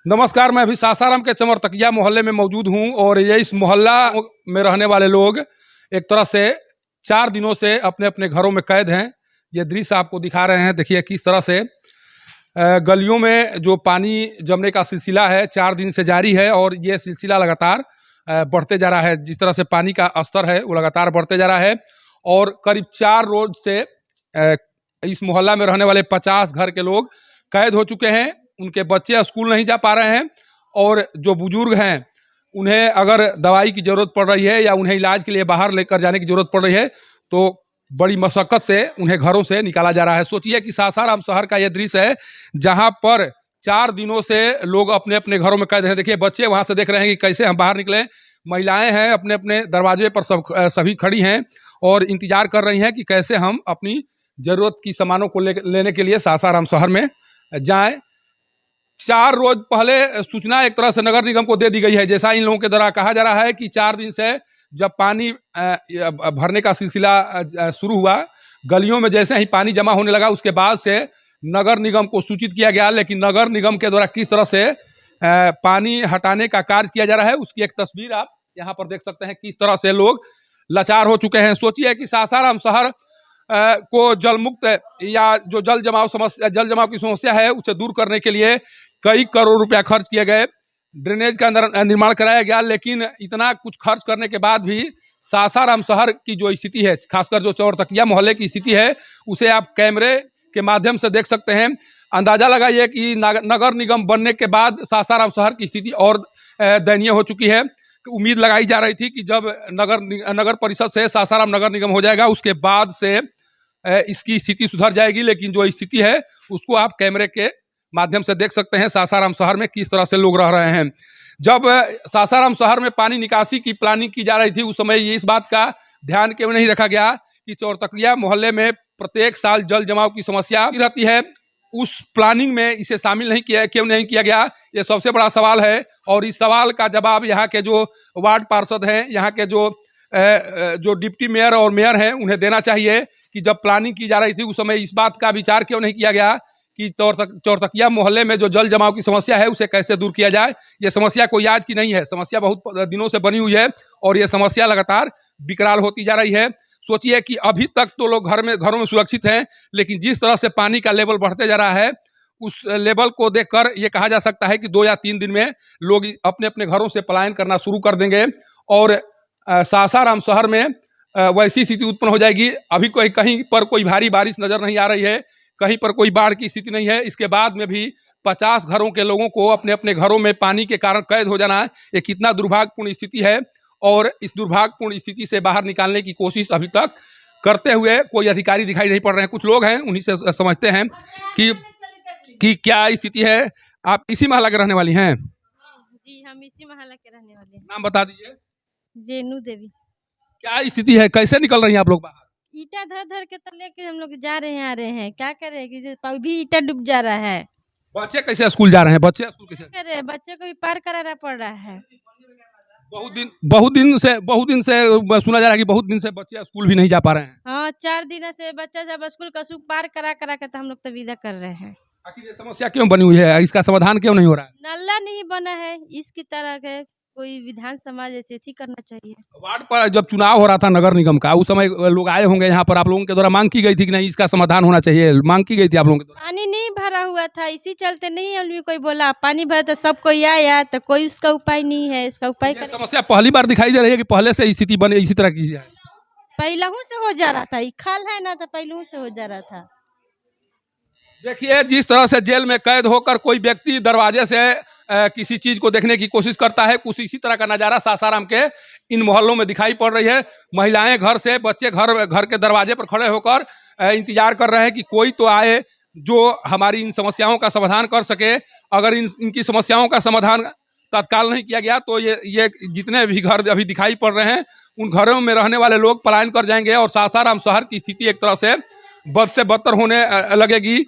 नमस्कार। मैं अभी सासाराम के चमरतकिया मोहल्ले में मौजूद हूं और ये इस मोहल्ला में रहने वाले लोग एक तरह से 4 दिनों से अपने अपने घरों में कैद हैं। ये दृश्य आपको दिखा रहे हैं। देखिए किस तरह से गलियों में जो पानी जमने का सिलसिला है 4 दिन से जारी है और ये सिलसिला लगातार बढ़ते जा रहा है। जिस तरह से पानी का स्तर है वो लगातार बढ़ते जा रहा है और करीब 4 रोज से इस मोहल्ला में रहने वाले 50 घर के लोग कैद हो चुके हैं। उनके बच्चे स्कूल नहीं जा पा रहे हैं और जो बुजुर्ग हैं उन्हें अगर दवाई की ज़रूरत पड़ रही है या उन्हें इलाज के लिए बाहर लेकर जाने की ज़रूरत पड़ रही है तो बड़ी मशक्क़त से उन्हें घरों से निकाला जा रहा है। सोचिए कि सासाराम शहर का यह दृश्य है जहां पर 4 दिनों से लोग अपने अपने घरों में कैद हैं। देखिए बच्चे वहां से देख रहे हैं कि कैसे हम बाहर निकलें। महिलाएं हैं अपने अपने दरवाजे पर सभी खड़ी हैं और इंतजार कर रही हैं कि कैसे हम अपनी ज़रूरत की सामानों को लेने के लिए सासाराम शहर में जाएं। 4 रोज पहले सूचना एक तरह से नगर निगम को दे दी गई है। जैसा इन लोगों के द्वारा कहा जा रहा है कि 4 दिन से जब पानी भरने का सिलसिला शुरू हुआ, गलियों में जैसे ही पानी जमा होने लगा उसके बाद से नगर निगम को सूचित किया गया, लेकिन नगर निगम के द्वारा किस तरह से पानी हटाने का कार्य किया जा रहा है उसकी एक तस्वीर आप यहाँ पर देख सकते हैं। किस तरह से लोग लाचार हो चुके हैं। सोचिए कि सासाराम शहर को जलमुक्त या जो जल जमाव की समस्या है उसे दूर करने के लिए कई करोड़ रुपया खर्च किए गए। ड्रेनेज का निर्माण कराया गया, लेकिन इतना कुछ खर्च करने के बाद भी सासाराम शहर की जो स्थिति है, खासकर जो चौरतकिया मोहल्ले की स्थिति है, उसे आप कैमरे के माध्यम से देख सकते हैं। अंदाजा लगाइए कि नगर निगम बनने के बाद सासाराम शहर की स्थिति और दयनीय हो चुकी है। उम्मीद लगाई जा रही थी कि जब नगर परिषद से सासाराम नगर निगम हो जाएगा उसके बाद से इसकी स्थिति सुधर जाएगी, लेकिन जो स्थिति है उसको आप कैमरे के माध्यम से देख सकते हैं। सासाराम शहर में किस तरह से लोग रह रहे हैं। जब सासाराम शहर में पानी निकासी की प्लानिंग की जा रही थी उस समय ये इस बात का ध्यान क्यों नहीं रखा गया कि चौरतकिया मोहल्ले में प्रत्येक साल जल जमाव की समस्या रहती है। उस प्लानिंग में इसे शामिल क्यों नहीं किया गया, ये सबसे बड़ा सवाल है। और इस सवाल का जवाब यहाँ के जो वार्ड पार्षद हैं, यहाँ के जो डिप्टी मेयर और मेयर हैं उन्हें देना चाहिए कि जब प्लानिंग की जा रही थी उस समय इस बात का विचार क्यों नहीं किया गया कि चौरतकिया मोहल्ले में जो जल जमाव की समस्या है उसे कैसे दूर किया जाए। ये समस्या कोई आज की नहीं है, समस्या बहुत दिनों से बनी हुई है और ये समस्या लगातार विकराल होती जा रही है। सोचिए कि अभी तक तो लोग घरों में सुरक्षित हैं, लेकिन जिस तरह से पानी का लेवल बढ़ते जा रहा है उस लेवल को देखकर ये कहा जा सकता है कि 2 या 3 दिन में लोग अपने अपने घरों से पलायन करना शुरू कर देंगे और सासाराम शहर में वैसी स्थिति उत्पन्न हो जाएगी। अभी कहीं पर कोई भारी बारिश नजर नहीं आ रही है, कहीं पर कोई बाढ़ की स्थिति नहीं है। इसके बाद में भी 50 घरों के लोगों को अपने अपने घरों में पानी के कारण कैद हो जाना, ये कितना दुर्भाग्यपूर्ण स्थिति है। और इस दुर्भाग्यपूर्ण स्थिति से बाहर निकालने की कोशिश अभी तक करते हुए कोई अधिकारी दिखाई नहीं पड़ रहे हैं। कुछ लोग हैं उन्हीं से समझते हैं कि क्या स्थिति है। आप इसी मोहल्ला के रहने वाली हैं? जी, हम इसी मोहल्ला के रहने वाले हैं। नाम बता दीजिए। रेनू देवी। क्या स्थिति है, कैसे निकल रही हैं आप लोग बाहर? ईटा धर धर के तो लेके हम लोग जा रहे हैं, आ रहे हैं। क्या करें कि भी ईटा डूब जा रहा है। बच्चे कैसे स्कूल जा रहे हैं? बच्चे स्कूल कैसे करे, बच्चे को भी पार कराना पड़ रहा है। बहुत दिन से सुना जा रहा है कि बहुत दिन से बच्चे स्कूल भी नहीं जा पा रहे हैं। हाँ, 4 दिन से बच्चा जब स्कूल का पार करा के तो हम लोग तो विदा कर रहे हैं। आखिर ये समस्या क्यों बनी हुई है, इसका समाधान क्यों नहीं हो रहा है? नल्ला नहीं बना है, इसकी तरह के कोई विधान समाज ऐसे करना चाहिए। वार्ड पर जब चुनाव हो रहा था नगर निगम का, उस समय लोग आए होंगे यहाँ पर, आप लोगों के द्वारा मांग की गई थी कि नहीं इसका समाधान होना चाहिए? मांग की गई थी आप लोगों के द्वारा? पानी नहीं भरा हुआ था, इसी चलते नहीं आदमी कोई बोला पानी भरा तो सब कोई आया, तो कोई उसका उपाय नहीं है। इसका उपाय समस्या पहली बार दिखाई दे रही है कि पहले से स्थिति बने इसी तरह की है? पहलू से हो जा रहा था, खाल है ना, तो पहलू से हो जा रहा था। देखिए जिस तरह से जेल में कैद होकर कोई व्यक्ति दरवाजे से किसी चीज को देखने की कोशिश करता है, कुछ इसी तरह का नजारा सासाराम के इन मोहल्लों में दिखाई पड़ रही है। महिलाएं घर से, बच्चे घर के दरवाजे पर खड़े होकर इंतजार कर रहे हैं कि कोई तो आए जो हमारी इन समस्याओं का समाधान कर सके। अगर इनकी समस्याओं का समाधान तत्काल नहीं किया गया तो ये जितने भी घर अभी दिखाई पड़ रहे हैं उन घरों में रहने वाले लोग पलायन कर जाएंगे और सासाराम शहर की स्थिति एक तरह से बद से बदतर होने लगेगी।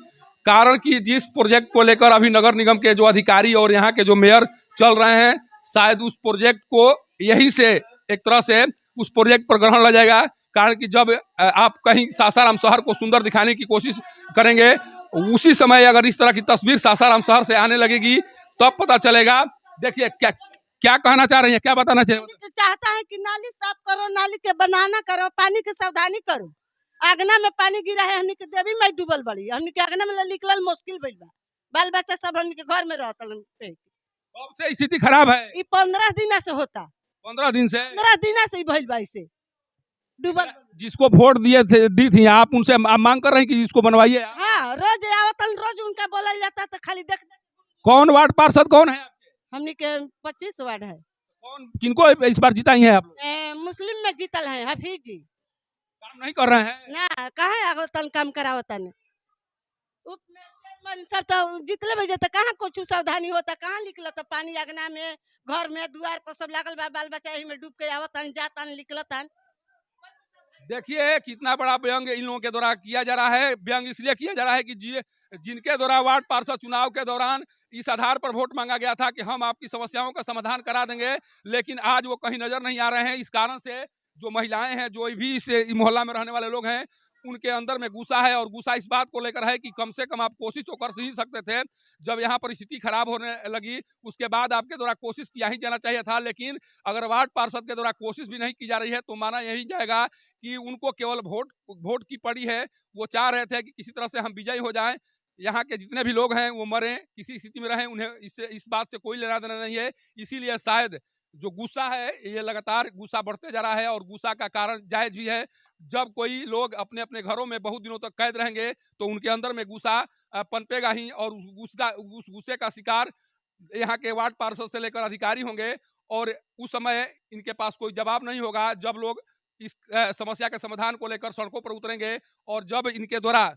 कारण कि जिस प्रोजेक्ट को लेकर अभी नगर निगम के जो अधिकारी और यहाँ के जो मेयर चल रहे हैं, शायद उस प्रोजेक्ट को यहीं से एक तरह से उस प्रोजेक्ट पर ग्रहण ल जाएगा। कारण कि जब आप कहीं सासाराम शहर को सुंदर दिखाने की कोशिश करेंगे, उसी समय अगर इस तरह की तस्वीर सासाराम शहर से आने लगेगी तब पता चलेगा। देखिए क्या क्या कहना चाह रही है, क्या बताना चाहिए? तो चाहता है कि नाली साफ करो, नाली के बनाना करो, पानी की सावधानी करो। आगना में पानी गिरा है, हमनी के देवी में डूबल बड़ी, हमनी के आगना में निकलल मुश्किल भइल बा। बाल बच्चा सब हमनी के घर में रहतल। कब से स्थिति खराब है? ई 15 दिन से होता, 15 दिन से। 15 दिन से ही भइल बा इसे डूबल। जिसको वोट दी थी आप, उनसे आप मांग कर रहे हैं कि इसको बनवाइए? हाँ, रोज आवतन, रोज उनका बोला जाता तो खाली देख। कौन वार्ड पार्षद कौन है आपके? हमनी के 25 वार्ड है। कौन किनको इस बार जिताई है आप लोग? मुस्लिम में जीतल है हफीज जी। काम नहीं कर रहे हैं ना कहे आवतन काम करावतन। मन सब तो जितले बजे तक कहाँ कुछ सावधानी होता, कहाँ निकलता पानी अगना में, घर में, द्वार पर सब लागल बा, बाल बच्चा में डूब के आवतन जातन निकलतन। देखिए कितना बड़ा व्यंग इन लोगों के द्वारा किया जा रहा है। व्यंग इसलिए किया जा रहा है कि जिनके द्वारा वार्ड पार्षद चुनाव के दौरान इस आधार पर वोट मांगा गया था कि हम आपकी समस्याओं का समाधान करा देंगे, लेकिन आज वो कहीं नजर नहीं आ रहे हैं। इस कारण से जो महिलाएं हैं, जो भी इस मोहल्ला में रहने वाले लोग हैं, उनके अंदर में गुस्सा है। और गुस्सा इस बात को लेकर है कि कम से कम आप कोशिश तो कर ही सकते थे। जब यहाँ पर स्थिति खराब होने लगी उसके बाद आपके द्वारा कोशिश किया ही जाना चाहिए था। लेकिन अगर वार्ड पार्षद के द्वारा कोशिश भी नहीं की जा रही है तो माना यही जाएगा कि उनको केवल वोट की पड़ी है। वो चाह रहे थे कि किसी तरह से हम विजयी हो जाएं, यहाँ के जितने भी लोग हैं वो मरें, किसी स्थिति में रहें, उन्हें इस बात से कोई लेना देना नहीं है। इसीलिए शायद जो गुस्सा है ये लगातार गुस्सा बढ़ते जा रहा है। और गुस्सा का कारण जायज भी है। जब कोई लोग अपने अपने घरों में बहुत दिनों तक कैद रहेंगे तो उनके अंदर में गुस्सा पनपेगा ही, और उस गुस्से का शिकार यहाँ के वार्ड पार्षद से लेकर अधिकारी होंगे। और उस समय इनके पास कोई जवाब नहीं होगा जब लोग इस समस्या के समाधान को लेकर सड़कों पर उतरेंगे। और जब इनके द्वारा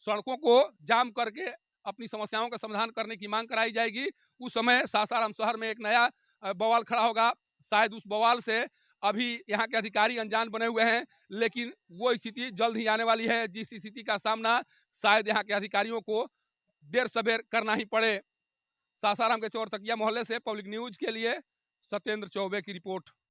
सड़कों को जाम करके अपनी समस्याओं का समाधान करने की मांग कराई जाएगी, उस समय सासाराम शहर में एक नया बवाल खड़ा होगा। शायद उस बवाल से अभी यहाँ के अधिकारी अनजान बने हुए हैं, लेकिन वो स्थिति जल्द ही आने वाली है जिस स्थिति का सामना शायद यहाँ के अधिकारियों को देर सवेर करना ही पड़े। सासाराम के चौरतकिया मोहल्ले से पब्लिक न्यूज के लिए सत्येंद्र चौबे की रिपोर्ट।